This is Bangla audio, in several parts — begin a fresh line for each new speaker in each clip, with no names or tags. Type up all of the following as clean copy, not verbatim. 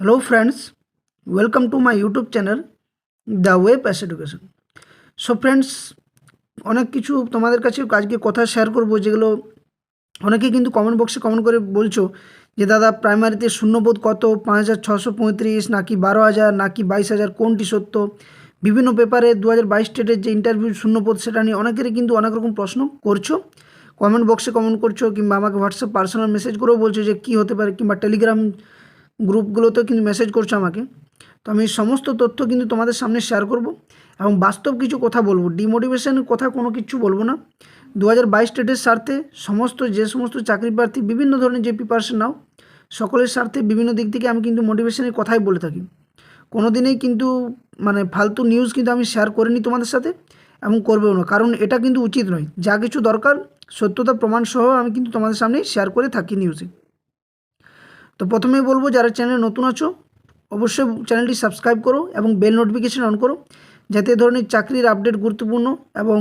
Hello friends, welcome to my YouTube channel The Way Pass Education. So friends, অনেক কিছু তোমাদের কাছে আজকে কথা শেয়ার করব, যেগুলো অনেকেই কিন্তু কমেন্ট বক্সে কমেন্ট করে বলছো যে দাদা প্রাইমারিতে শূন্যপদ কত, 5635 নাকি 12,000 নাকি 22,000, কোনটি সত্য। বিভিন্ন পেপারে 2022 স্টেটের যে ইন্টারভিউ শূন্যপদ সেটা নিয়ে অনেকেরই কিন্তু অনেক রকম প্রশ্ন করছো, কমেন্ট বক্সে কমেন্ট করছো কিংবা আমাকে হোয়াটসঅ্যাপ পার্সোনাল মেসেজ করেও বলছো যে কী হতে পারে, কিংবা টেলিগ্রাম গ্রুপগুলোতেও কিন্তু মেসেজ করছো আমাকে। তো আমি সমস্ত তথ্য কিন্তু তোমাদের সামনে শেয়ার করব এবং বাস্তব কিছু কথা বলবো, ডিমোটিভেশনের কথা কোনো কিছু বলবো না। 2022 স্টেটের স্বার্থে যে সমস্ত চাকরি প্রার্থী বিভিন্ন ধরনের যে প্রিপারেশন নাও, সকলের স্বার্থে বিভিন্ন দিক থেকে আমি কিন্তু মোটিভেশনের কথাই বলে থাকি। কোনো দিনেই কিন্তু ফালতু নিউজ কিন্তু আমি শেয়ার করিনি তোমাদের সাথে এবং করবেও না, কারণ এটা কিন্তু উচিত নয়। যা কিছু দরকার সত্যতা প্রমাণ সহ আমি কিন্তু তোমাদের সামনে শেয়ার করে থাকি নিউজে। তো প্রথমেই বলবো, যারা চ্যানেলে নতুন আছো অবশ্যই চ্যানেলটি সাবস্ক্রাইব করো এবং বেল নোটিফিকেশন অন করো, যাতে এ ধরনের চাকরির আপডেট গুরুত্বপূর্ণ। এবং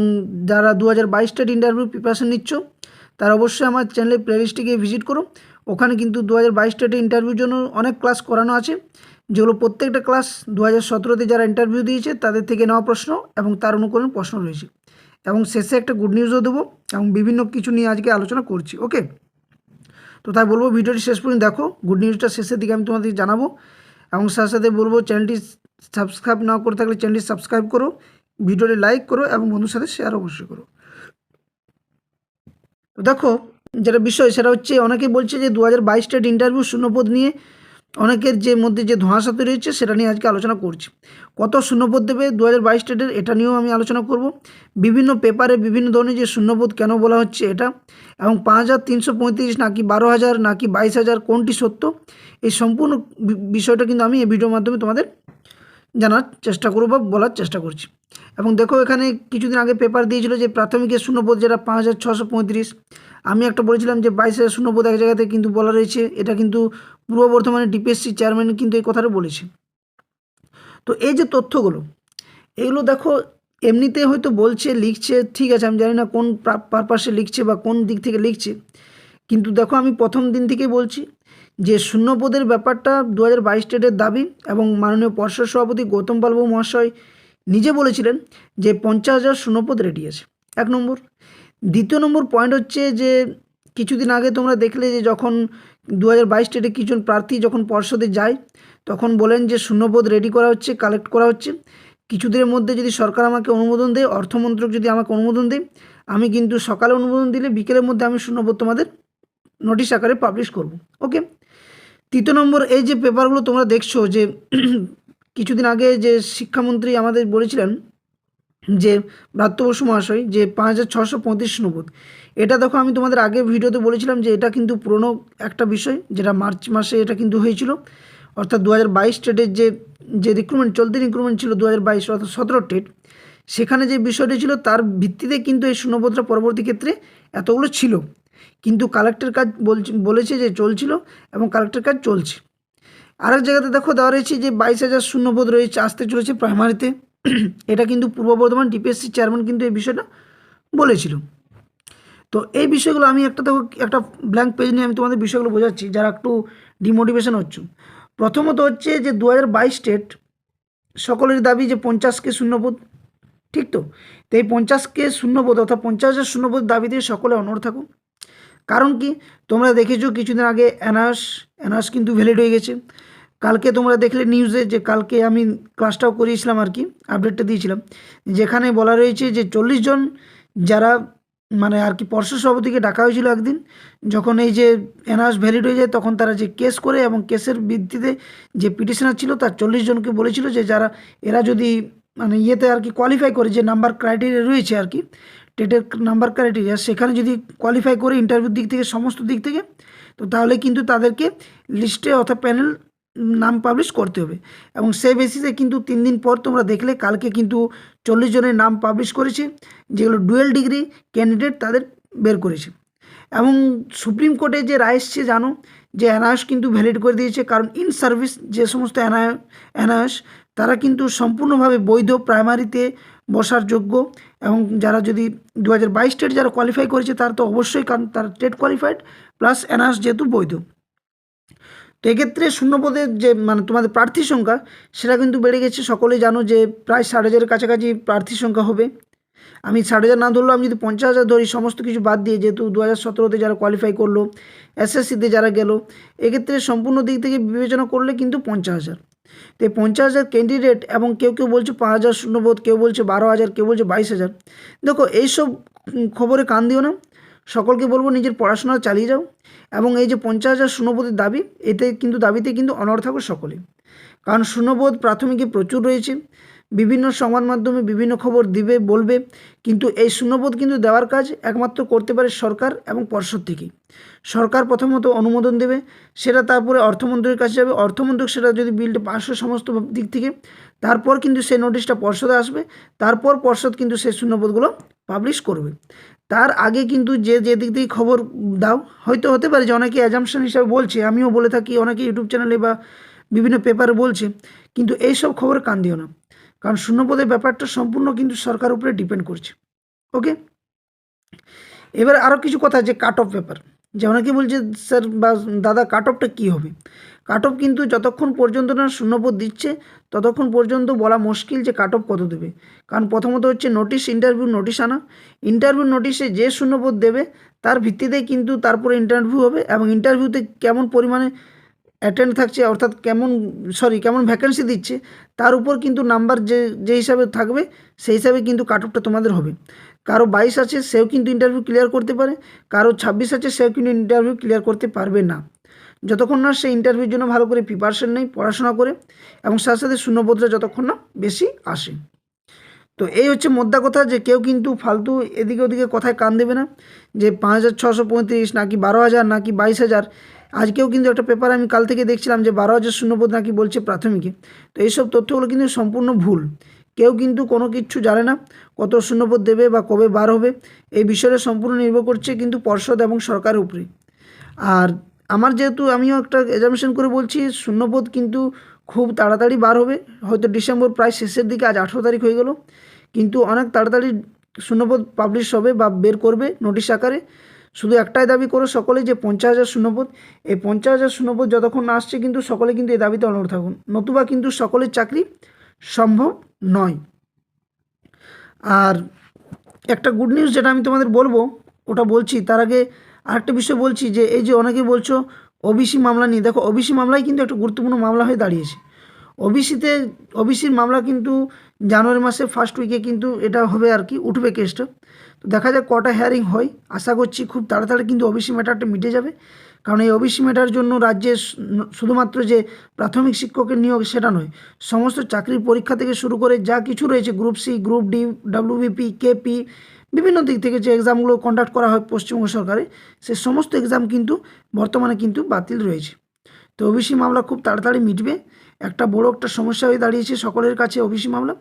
যারা 2022 স্টেট ইন্টারভিউ প্রিপারেশন নিচ্ছ তারা অবশ্যই আমার চ্যানেলের প্লেলিস্টে গিয়ে ভিজিট করো। ওখানে কিন্তু 2022 স্টেটের ইন্টারভিউর জন্য অনেক ক্লাস করানো আছে, যেগুলো প্রত্যেকটা ক্লাস 2017তে যারা ইন্টারভিউ দিয়েছে তাদের থেকে নেওয়া প্রশ্ন এবং তার অনুকরণ প্রশ্ন রয়েছে। এবং শেষে একটা গুড নিউজও দেবো এবং বিভিন্ন কিছু নিয়ে আজকে আলোচনা করছি। ওকে, তো তাই বলবো ভিডিওটি শেষ পর্যন্ত দেখো, গুড নিউজটা শেষের দিকে আমি তোমাদের জানাবো। এবং সাথে সাথে বলবো, চ্যানেলটি সাবস্ক্রাইব না করে থাকলে চ্যানেলটি সাবস্ক্রাইব করো, ভিডিওটি লাইক করো এবং বন্ধুর সাথে শেয়ার অবশ্যই করো। তো দেখো, যেটা বিষয় সেটা হচ্ছে, অনেকে বলছে যে 2022 স্টেট ইন্টারভিউ শূন্যপদ নিয়ে অনেকের যে মধ্যে যে ধোঁয়াশা তৈরি হচ্ছে সেটা নিয়ে আজকে আলোচনা করছি। কত শূন্যপদ দেবে 2022 স্টেটের, এটা নিয়েও আমি আলোচনা করব। বিভিন্ন পেপারে বিভিন্ন ধরনের যে শূন্যপদ কেন বলা হচ্ছে এটা, এবং 5,335 নাকি 12,000 নাকি 22,000, কোনটি সত্য, এই সম্পূর্ণ বিষয়টা কিন্তু আমি এই ভিডিওর মাধ্যমে তোমাদের জানার চেষ্টা করব বা বলার চেষ্টা করছি। এবং দেখো, এখানে কিছুদিন আগে পেপার দিয়েছিল যে প্রাথমিকের শূন্যপদ যেটা 5,635, আমি একটা বলেছিলাম যে 22,000 শূন্যপদ এক জায়গাতে কিন্তু বলা রয়েছে। এটা কিন্তু পূর্ব বর্ধমানের ডিপিএসসি চেয়ারম্যান কিন্তু এই কথাটা বলেছে। তো এই যে তথ্যগুলো, এগুলো দেখো এমনিতে হয়তো বলছে, লিখছে, ঠিক আছে, আমি জানি না কোন পারপাসে লিখছে বা কোন দিক থেকে লিখছে, কিন্তু দেখো আমি প্রথম দিন থেকেই বলছি যে শূন্যপদের ব্যাপারটা 2022 স্টেটের দাবি, এবং মাননীয় পর্ষদ সভাপতি গৌতম পাল মহাশয় নিজে বলেছিলেন যে 50,000 শূন্যপদ রেডি আছে, এক নম্বর। দ্বিতীয় নম্বর পয়েন্ট হচ্ছে যে কিছুদিন আগে তোমরা দেখলে যে যখন 2022 স্টেটে কিছুজন প্রার্থী যখন পর্ষদে যায়, তখন বলেন যে শূন্যপদ রেডি করা হচ্ছে, কালেক্ট করা হচ্ছে। কিছুদিনের মধ্যে যদি সরকার আমাকে অনুমোদন দেয়, অর্থমন্ত্রক যদি আমাকে অনুমোদন দেয়, আমি কিন্তু সকালে অনুমোদন দিলে বিকেলের মধ্যে আমি শূন্যপদ তোমাদের নোটিশ আকারে পাবলিশ করব। ওকে। তৃতীয় নম্বর, এই যে পেপারগুলো তোমরা দেখছো, যে কিছুদিন আগে যে শিক্ষামন্ত্রী আমাদের বলেছিলেন যে ব্রাত্য বসু মহাশয়, যে 5,635 শূন্যপদ, এটা দেখো আমি তোমাদের আগে ভিডিওতে বলেছিলাম যে এটা কিন্তু পুরনো একটা বিষয়, যেটা মার্চ মাসে এটা কিন্তু হয়েছিল। অর্থাৎ 2022 স্টেটের যে রিক্রুটমেন্ট, চলতি রিক্রুটমেন্ট ছিল 2022 অর্থাৎ 17 স্টেট, সেখানে যে বিষয়টি ছিল তার ভিত্তিতে কিন্তু এই শূন্যপদটা পরবর্তী ক্ষেত্রে এতগুলো ছিল। কিন্তু কালেক্টর কাজ বলেছে যে চলছিল, এবং কালেক্টর কাজ চলছে। আরেক জায়গাতে দেখো দেওয়া রয়েছে যে 22,000 শূন্যপদ রয়েছে, আসতে চলেছে প্রাইমারিতে। এটা কিন্তু পূর্ব বর্ধমান ডিপিএসসি চেয়ারম্যান কিন্তু এই বিষয়টা বলেছিল। তো এই বিষয়গুলো আমি দেখো একটা ব্ল্যাঙ্ক পেজ নিয়ে আমি তোমাদের বিষয়গুলো বোঝাচ্ছি, যারা একটু ডিমোটিভেশন হচ্ছে। প্রথমত হচ্ছে যে 2022 স্টেট সকলের দাবি যে 50K শূন্যপদ, ঠিক তো? তো এই 50K শূন্যপদ অর্থাৎ 50,000 শূন্যপদ দাবি দিয়ে সকলে অনড় থাকো। কারণ কি, তোমরা দেখেছো কিছুদিন আগে অ্যানাস কিন্তু ভ্যালিড হয়ে গেছে। কালকে তোমরা দেখলে নিউজে, যে কালকে আমি ক্লাসটাও করিয়েছিলাম আর কি, আপডেটটা দিয়েছিলাম, যেখানে বলা রয়েছে যে 40 জন যারা আর কি পর্ষদ সভাপতিকে ডাকা হয়েছিল একদিন, যখন এই যে অ্যানাস ভ্যালিড হয়ে যায়, তখন তারা যে কেস করে, এবং কেসের ভিত্তিতে যে পিটিশনার ছিল তার 40 জনকে বলেছিল যে যারা এরা যদি ইয়েতে আর কি কোয়ালিফাই করে, যে নাম্বার ক্রাইটেরিয়া রয়েছে আর কি, টেটের নাম্বার ক্রাইটেরিয়া, সেখানে যদি কোয়ালিফাই করে ইন্টারভিউর দিক থেকে সমস্ত দিক থেকে, তো তাহলে কিন্তু তাদেরকে লিস্টে অর্থাৎ প্যানেল নাম পাবলিশ করতে হবে। এবং সেই বেসিসে কিন্তু 3 দিন পর তোমরা দেখলে কালকে কিন্তু 40 জনের নাম পাবলিশ করেছে, যেগুলো ডুয়েল ডিগ্রি ক্যান্ডিডেট তাদের বের করেছে। এবং সুপ্রিম কোর্টে যে রায় এসছে জানো, যে অ্যানায়াস কিন্তু ভ্যালিড করে দিয়েছে, কারণ ইন সার্ভিস যে সমস্ত অ্যানায়াস তারা কিন্তু সম্পূর্ণভাবে বৈধ, প্রাইমারিতে বসার যোগ্য। এবং যারা যদি 2022 স্টেট যারা কোয়ালিফাই করেছে তারা তো অবশ্যই, কারণ তারা টেট কোয়ালিফাইড প্লাস অ্যানায়াস যেহেতু বৈধ। তো এক্ষেত্রে শূন্যপদের যে মানে তোমাদের প্রার্থীর সংখ্যা সেটা কিন্তু বেড়ে গেছে। সকলেই জানো যে প্রায় 60,000-এর কাছাকাছি প্রার্থীর সংখ্যা হবে। আমি 60,000 না ধরলেও আমি যদি 50,000 ধরি, সমস্ত কিছু বাদ দিয়ে, যেহেতু 2017-তে যারা কোয়ালিফাই করলো, এসএসসিতে যারা গেল, এক্ষেত্রে সম্পূর্ণ দিক থেকে বিবেচনা করলে কিন্তু 50,000। তো এই 50,000 ক্যান্ডিডেট, এবং কেউ কেউ বলছে 5,000 শূন্যপদ, কেউ বলছে 12,000, কেউ বলছে 22,000। দেখো এইসব খবরে কান দিও না। সকলকে বলবো নিজের পড়াশোনা চালিয়ে যাও, এবং এই যে 50,000 শূন্যপদের দাবি, দাবিতে কিন্তু অনড় থাকো সকলে। কারণ শূন্যপদ প্রাথমিকে প্রচুর রয়েছে, বিভিন্ন সংবাদ মাধ্যমে বিভিন্ন খবর দিবে, বলবে, কিন্তু এই শূন্যপদ কিন্তু দেওয়ার কাজ একমাত্র করতে পারে সরকার এবং পর্ষদ থেকেই। সরকার প্রথমত অনুমোদন দেবে, সেটা তারপরে অর্থমন্ত্রীর কাছে যাবে, অর্থমন্ত্রক সেটা যদি বিলটা পাস হয় সমস্ত দিক থেকে, তারপর কিন্তু সেই নোটিশটা পর্ষদে আসবে, তারপর পর্ষদ কিন্তু সেই শূন্যপদগুলো পাবলিশ করবে। তার আগে কিন্তু যে দিক থেকে খবর দাও, হয়তো হতে পারে যে অনেকে অ্যাজাম্পশন হিসাবে বলছে, আমিও বলে থাকি, অনেকে ইউটিউব চ্যানেলে বা বিভিন্ন পেপারে বলছে, কিন্তু এইসব খবরে কান দিও না। কারণ শূন্যপদের ব্যাপারটা সম্পূর্ণ কিন্তু সরকার উপরে ডিপেন্ড করছে। ওকে, এবার আরও কিছু কথা, যে কাট অফ ব্যাপার, যে অনেকে বলছে স্যার বা দাদা কাট অফটা কী হবে। কাট অফ কিন্তু যতক্ষণ পর্যন্ত না শূন্যপদ দিচ্ছে ততক্ষণ পর্যন্ত বলা মুশকিল যে কাট অফ কত দেবে। কারণ প্রথমত হচ্ছে ইন্টারভিউ নোটিশ আনা। ইন্টারভিউ নোটিশে যে শূন্যপদ দেবে তার ভিত্তিতেই কিন্তু তারপরে ইন্টারভিউ হবে, এবং ইন্টারভিউতে কেমন পরিমাণে অ্যাটেন্ড থাকছে, অর্থাৎ কেমন ভ্যাকেন্সি দিচ্ছে, তার উপর কিন্তু নাম্বার যে হিসাবে থাকবে সেই হিসাবে কিন্তু কাট অফটা তোমাদের হবে। কারো 22 আছে, সেও কিন্তু ইন্টারভিউ ক্লিয়ার করতে পারে, কারো 26 আছে, সেও কিন্তু ইন্টারভিউ ক্লিয়ার করতে পারবে না, যতক্ষণ না সে ইন্টারভিউর জন্য ভালো করে প্রিপারেশন নেই, পড়াশোনা করে, এবং সাথে সাথে শূন্যপদটা যতক্ষণ না বেশি আসে। তো এই হচ্ছে মোদ্দা কথা, যে কেউ কিন্তু ফালতু এদিকে ওদিকে কথায় কান দেবে না, যে 5,635 নাকি 12,000 নাকি 22,000। আজকেও কিন্তু একটা পেপার আমি কাল থেকে দেখছিলাম যে 12,000 শূন্যপদ নাকি বলছে প্রাথমিকে। তো এইসব তথ্যগুলো কিন্তু সম্পূর্ণ ভুল। কেউ কিন্তু কোনো কিচ্ছু জানে না কত শূন্যপদ দেবে বা কবে বার হবে। এই বিষয়টা সম্পূর্ণ নির্ভর করছে কিন্তু পর্ষদ এবং সরকারের উপরে। আর আমার যেহেতু আমিও একটা এজামশন করে বলছি, শূন্যপদ কিন্তু খুব তাড়াতাড়ি বার হবে, হয়তো ডিসেম্বর প্রায় শেষের দিকে, আজ 18 তারিখ হয়ে গেল, কিন্তু অনেক তাড়াতাড়ি শূন্যপদ পাবলিশ হবে বা বের করবে নোটিশ আকারে। শুধু একটাই দাবি করো সকলে, যে 50,000 শূন্যপদ। এই 50,000 শূন্যপদ যতক্ষণ না আসছে কিন্তু সকলে কিন্তু এই দাবিতে অনড় থাকুন, নতুবা কিন্তু সকলের চাকরি সম্ভব নয়। আর একটা গুড নিউজ যেটা আমি তোমাদের বলবো, ওটা বলছি তার আগে আরেকটা বিষয় বলছি, যে এই যে অনেকে বলছো ওবিসি মামলা নিয়ে, দেখো ওবিসি মামলাই কিন্তু একটা গুরুত্বপূর্ণ মামলা হয়ে দাঁড়িয়েছে। ওবিসির মামলা কিন্তু জানুয়ারি মাসে ফার্স্ট উইকে কিন্তু এটা হবে আর কি, উঠবে কেসটা। তো দেখা যাক কটা হিয়ারিং হয়, আশা করছি খুব তাড়াতাড়ি কিন্তু ওবিসি ম্যাটারটা মিটে যাবে। কারণ এই ওবিসি ম্যাটার জন্য রাজ্যে শুধুমাত্র যে প্রাথমিক শিক্ষকের নিয়োগ সেটা নয়, সমস্ত চাকরির পরীক্ষা থেকে শুরু করে যা কিছু রয়েছে, group C, group D, WBP, KP, বিভিন্ন দিক থেকে যে এক্সামগুলো কন্ডাক্ট করা হয় পশ্চিমবঙ্গ সরকারে, সে সমস্ত এক্সাম কিন্তু বর্তমানে কিন্তু বাতিল রয়েছে। তো ওবিসি মামলা খুব তাড়াতাড়ি মিটবে। একটা বড় একটা সমস্যা হয়ে দাঁড়িয়েছে সকলের কাছে ওবিসি মামলা।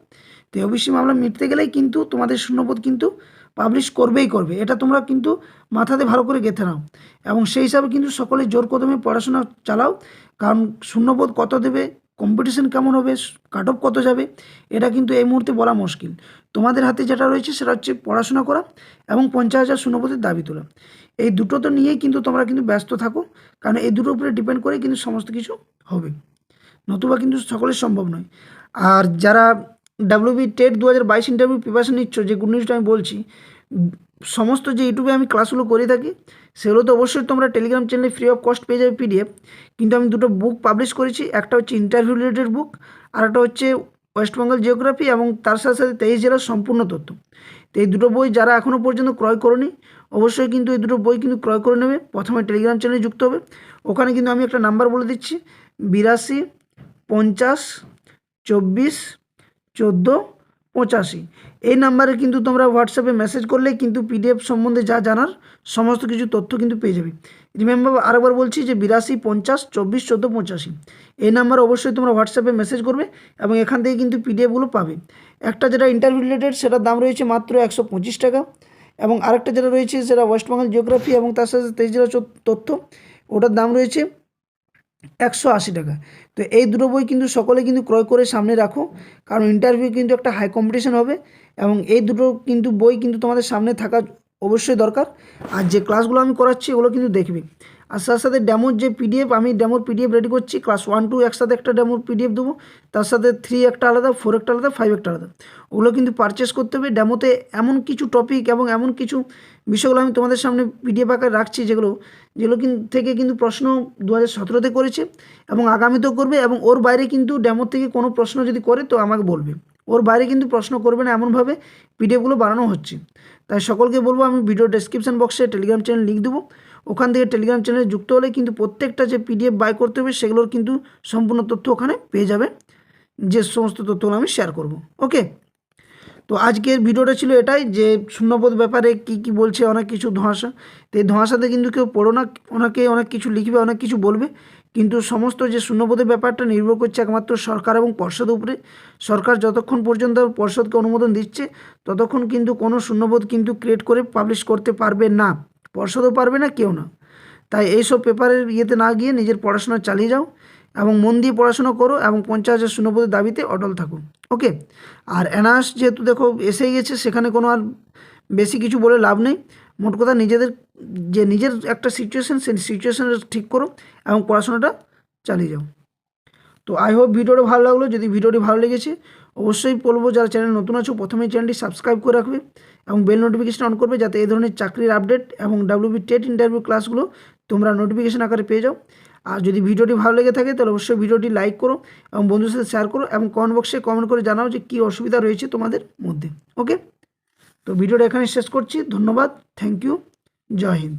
তো ওবিসি মামলা মিটতে গেলেই কিন্তু তোমাদের শূন্যপদ কিন্তু পাবলিশ করবেই করবে, এটা তোমরা কিন্তু মাথাতে ভালো করে গেঁথে নাও, এবং সেই হিসাবে কিন্তু সকলে জোর কদমে পড়াশোনা চালাও। কারণ শূন্যপদ কত দেবে, কম্পিটিশন কেমন হবে, কাট অফ কত যাবে, এটা কিন্তু এই মুহূর্তে বলা মুশকিল। তোমাদের হাতে যেটা রয়েছে সেটা হচ্ছে পড়াশোনা করা এবং 50,000 শূন্যপদের দাবি তোলা। এই দুটো তো নিয়েই কিন্তু তোমরা কিন্তু ব্যস্ত থাকো, কারণ এই দুটোর উপরে ডিপেন্ড করে কিন্তু সমস্ত কিছু হবে, নতুবা কিন্তু সকলের সম্ভব নয়। আর যারা ডাব্লিউবি টেট 2022 ইন্টারভিউ প্রিপারেশন নিচ্ছ, যে গুড নিউজটা আমি বলছি, সমস্ত যে ইউটিউবে আমি ক্লাসগুলো করে থাকি সেগুলো তো অবশ্যই তোমরা টেলিগ্রাম চ্যানেলে ফ্রি অফ কস্ট পেয়ে যাবে পিডিএফ। কিন্তু আমি দুটো বুক পাবলিশ করেছি, একটা হচ্ছে ইন্টারভিউ রিলেটেড বুক, আর একটা হচ্ছে ওয়েস্ট বেঙ্গল জিওগ্রাফি, এবং তার সাথে সাথে 23 জেলার সম্পূর্ণ তথ্য। তো এই দুটো বই যারা এখনও পর্যন্ত ক্রয় করোনি, অবশ্যই কিন্তু এই দুটো বই কিন্তু ক্রয় করে নেবে। প্রথমে টেলিগ্রাম চ্যানেলে যুক্ত হবে, ওখানে কিন্তু আমি একটা নাম্বার বলে দিচ্ছি, 82 50 24 14 85। এই নাম্বারে কিন্তু তোমরা হোয়াটসঅ্যাপে মেসেজ করলে কিন্তু পিডিএফ সম্বন্ধে যা জানার সমস্ত কিছু তথ্য কিন্তু পেয়ে যাবে। রিমেম্বার, আরেকবার বলছি, যে 82 50 24 14 85, এই নাম্বারে অবশ্যই তোমরা হোয়াটসঅ্যাপে মেসেজ করবে, এবং এখান থেকে কিন্তু পিডিএফগুলো পাবে। একটা যেটা ইন্টারভিউ রিলেটেড সেটার দাম রয়েছে মাত্র 125 টাকা, এবং আরেকটা যেটা রয়েছে সেটা ওয়েস্ট বেঙ্গল জিওগ্রাফি এবং তার সাথে 23 জেলার তথ্য, ওটার দাম রয়েছে 180 টাকা। তো এই দুটো বই কিন্তু সকলে কিন্তু ক্রয় করে সামনে রাখো, কারণ ইন্টারভিউ কিন্তু একটা হাই কম্পিটিশন হবে, এবং এই দুটো কিন্তু বই কিন্তু তোমাদের সামনে থাকা অবশ্যই দরকার। আর যে ক্লাসগুলো আমি করাচ্ছি ওগুলো কিন্তু দেখবে। আর সাথে সাথে ডেমোর যে পিডিএফ, আমি ডেমোর পিডিএফ রেডি করছি। ক্লাস 1 2 একসাথে একটা ডেমোর পিডিএফ দেবো, তার সাথে 3 একটা আলাদা, 4 একটা আলাদা, 5 একটা আলাদা। ওগুলো কিন্তু পারচেস করতে হবে। ডেমোতে এমন কিছু টপিক এবং এমন কিছু বিষয়গুলো আমি তোমাদের সামনে পিডিএফ আকারে রাখছি, যেগুলো থেকে কিন্তু প্রশ্ন 2017-তে করেছে এবং আগামীতেও করবে। এবং ওর বাইরে কিন্তু ডেমোর থেকে কোনো প্রশ্ন যদি করে তো আমাকে বলবে, ওর বাইরে কিন্তু প্রশ্ন করবে না, এমনভাবে পিডিএফগুলো বানানো হচ্ছে। তাই সকলকে বলবো, আমি ভিডিও ডেসক্রিপশন বক্সে টেলিগ্রাম চ্যানেল লিঙ্ক দেবো, ওখান থেকে টেলিগ্রাম চ্যানেলে যুক্ত হলে কিন্তু প্রত্যেকটা যে পিডিএফ বাই করতে হবে সেগুলোর কিন্তু সম্পূর্ণ তথ্য ওখানে পেয়ে যাবে, যে সমস্ত তথ্যগুলো আমি শেয়ার করব। ওকে, তো আজকের ভিডিওটা ছিল এটাই, যে শূন্যপদ ব্যাপারে কি বলছে, অনেক কিছু ধোঁয়াশা। তো এই ধোঁয়াশাতে কিন্তু কেউ পড়ো না, ওনাকে অনেক কিছু লিখবে, অনেক কিছু বলবে, কিন্তু সমস্ত যে শূন্যপদের ব্যাপারটা নির্ভর করছে একমাত্র সরকার এবং পর্ষদের উপরে। সরকার যতক্ষণ পর্যন্ত পর্ষদকে অনুমোদন দিচ্ছে ততক্ষণ কিন্তু কোনো শূন্যপদ কিন্তু ক্রিয়েট করে পাবলিশ করতে পারবে না, পর্ষদও পারবে না, কেউ না। তাই এইসব পেপারের ইয়েতে না গিয়ে নিজের পড়াশোনা চালিয়ে যাও এবং মন দিয়ে পড়াশোনা করো এবং 50,000 শূন্যপদের দাবিতে অটল থাকো। ওকে, আর এনআরএস যেহেতু দেখো এসেই গেছে, সেখানে কোনো আর বেশি কিছু বলে লাভ নেই। মোট কথা নিজের একটা সিচুয়েশান, সেই সিচুয়েশানটা ঠিক করো এবং পড়াশোনাটা চালিয়ে যাও। তো আই হোপ ভিডিওটা ভালো লাগলো। যদি ভিডিওটি ভালো লেগেছে অবশ্যই বলবো, যারা চ্যানেল নতুন আছো প্রথমেই চ্যানেলটি সাবস্ক্রাইব করে রাখবে এবং বেল নোটিফিকেশন অন করবে, যাতে এই ধরনের চাকরির আপডেট এবং WB টেট ইন্টারভিউ ক্লাসগুলো তোমরা নোটিফিকেশন আকারে পেয়ে যাও। আর যদি ভিডিওটি ভালো লেগে থাকে তাহলে অবশ্যই ভিডিওটি লাইক করো এবং বন্ধুদের সাথে শেয়ার করো এবং কমেন্ট বক্সে কমেন্ট করে জানাও যে কী অসুবিধা রয়েছে তোমাদের মধ্যে। ওকে, তো ভিডিওটা এখানে শেষ করছি। ধন্যবাদ, থ্যাংক ইউ, জয় হিন্দ।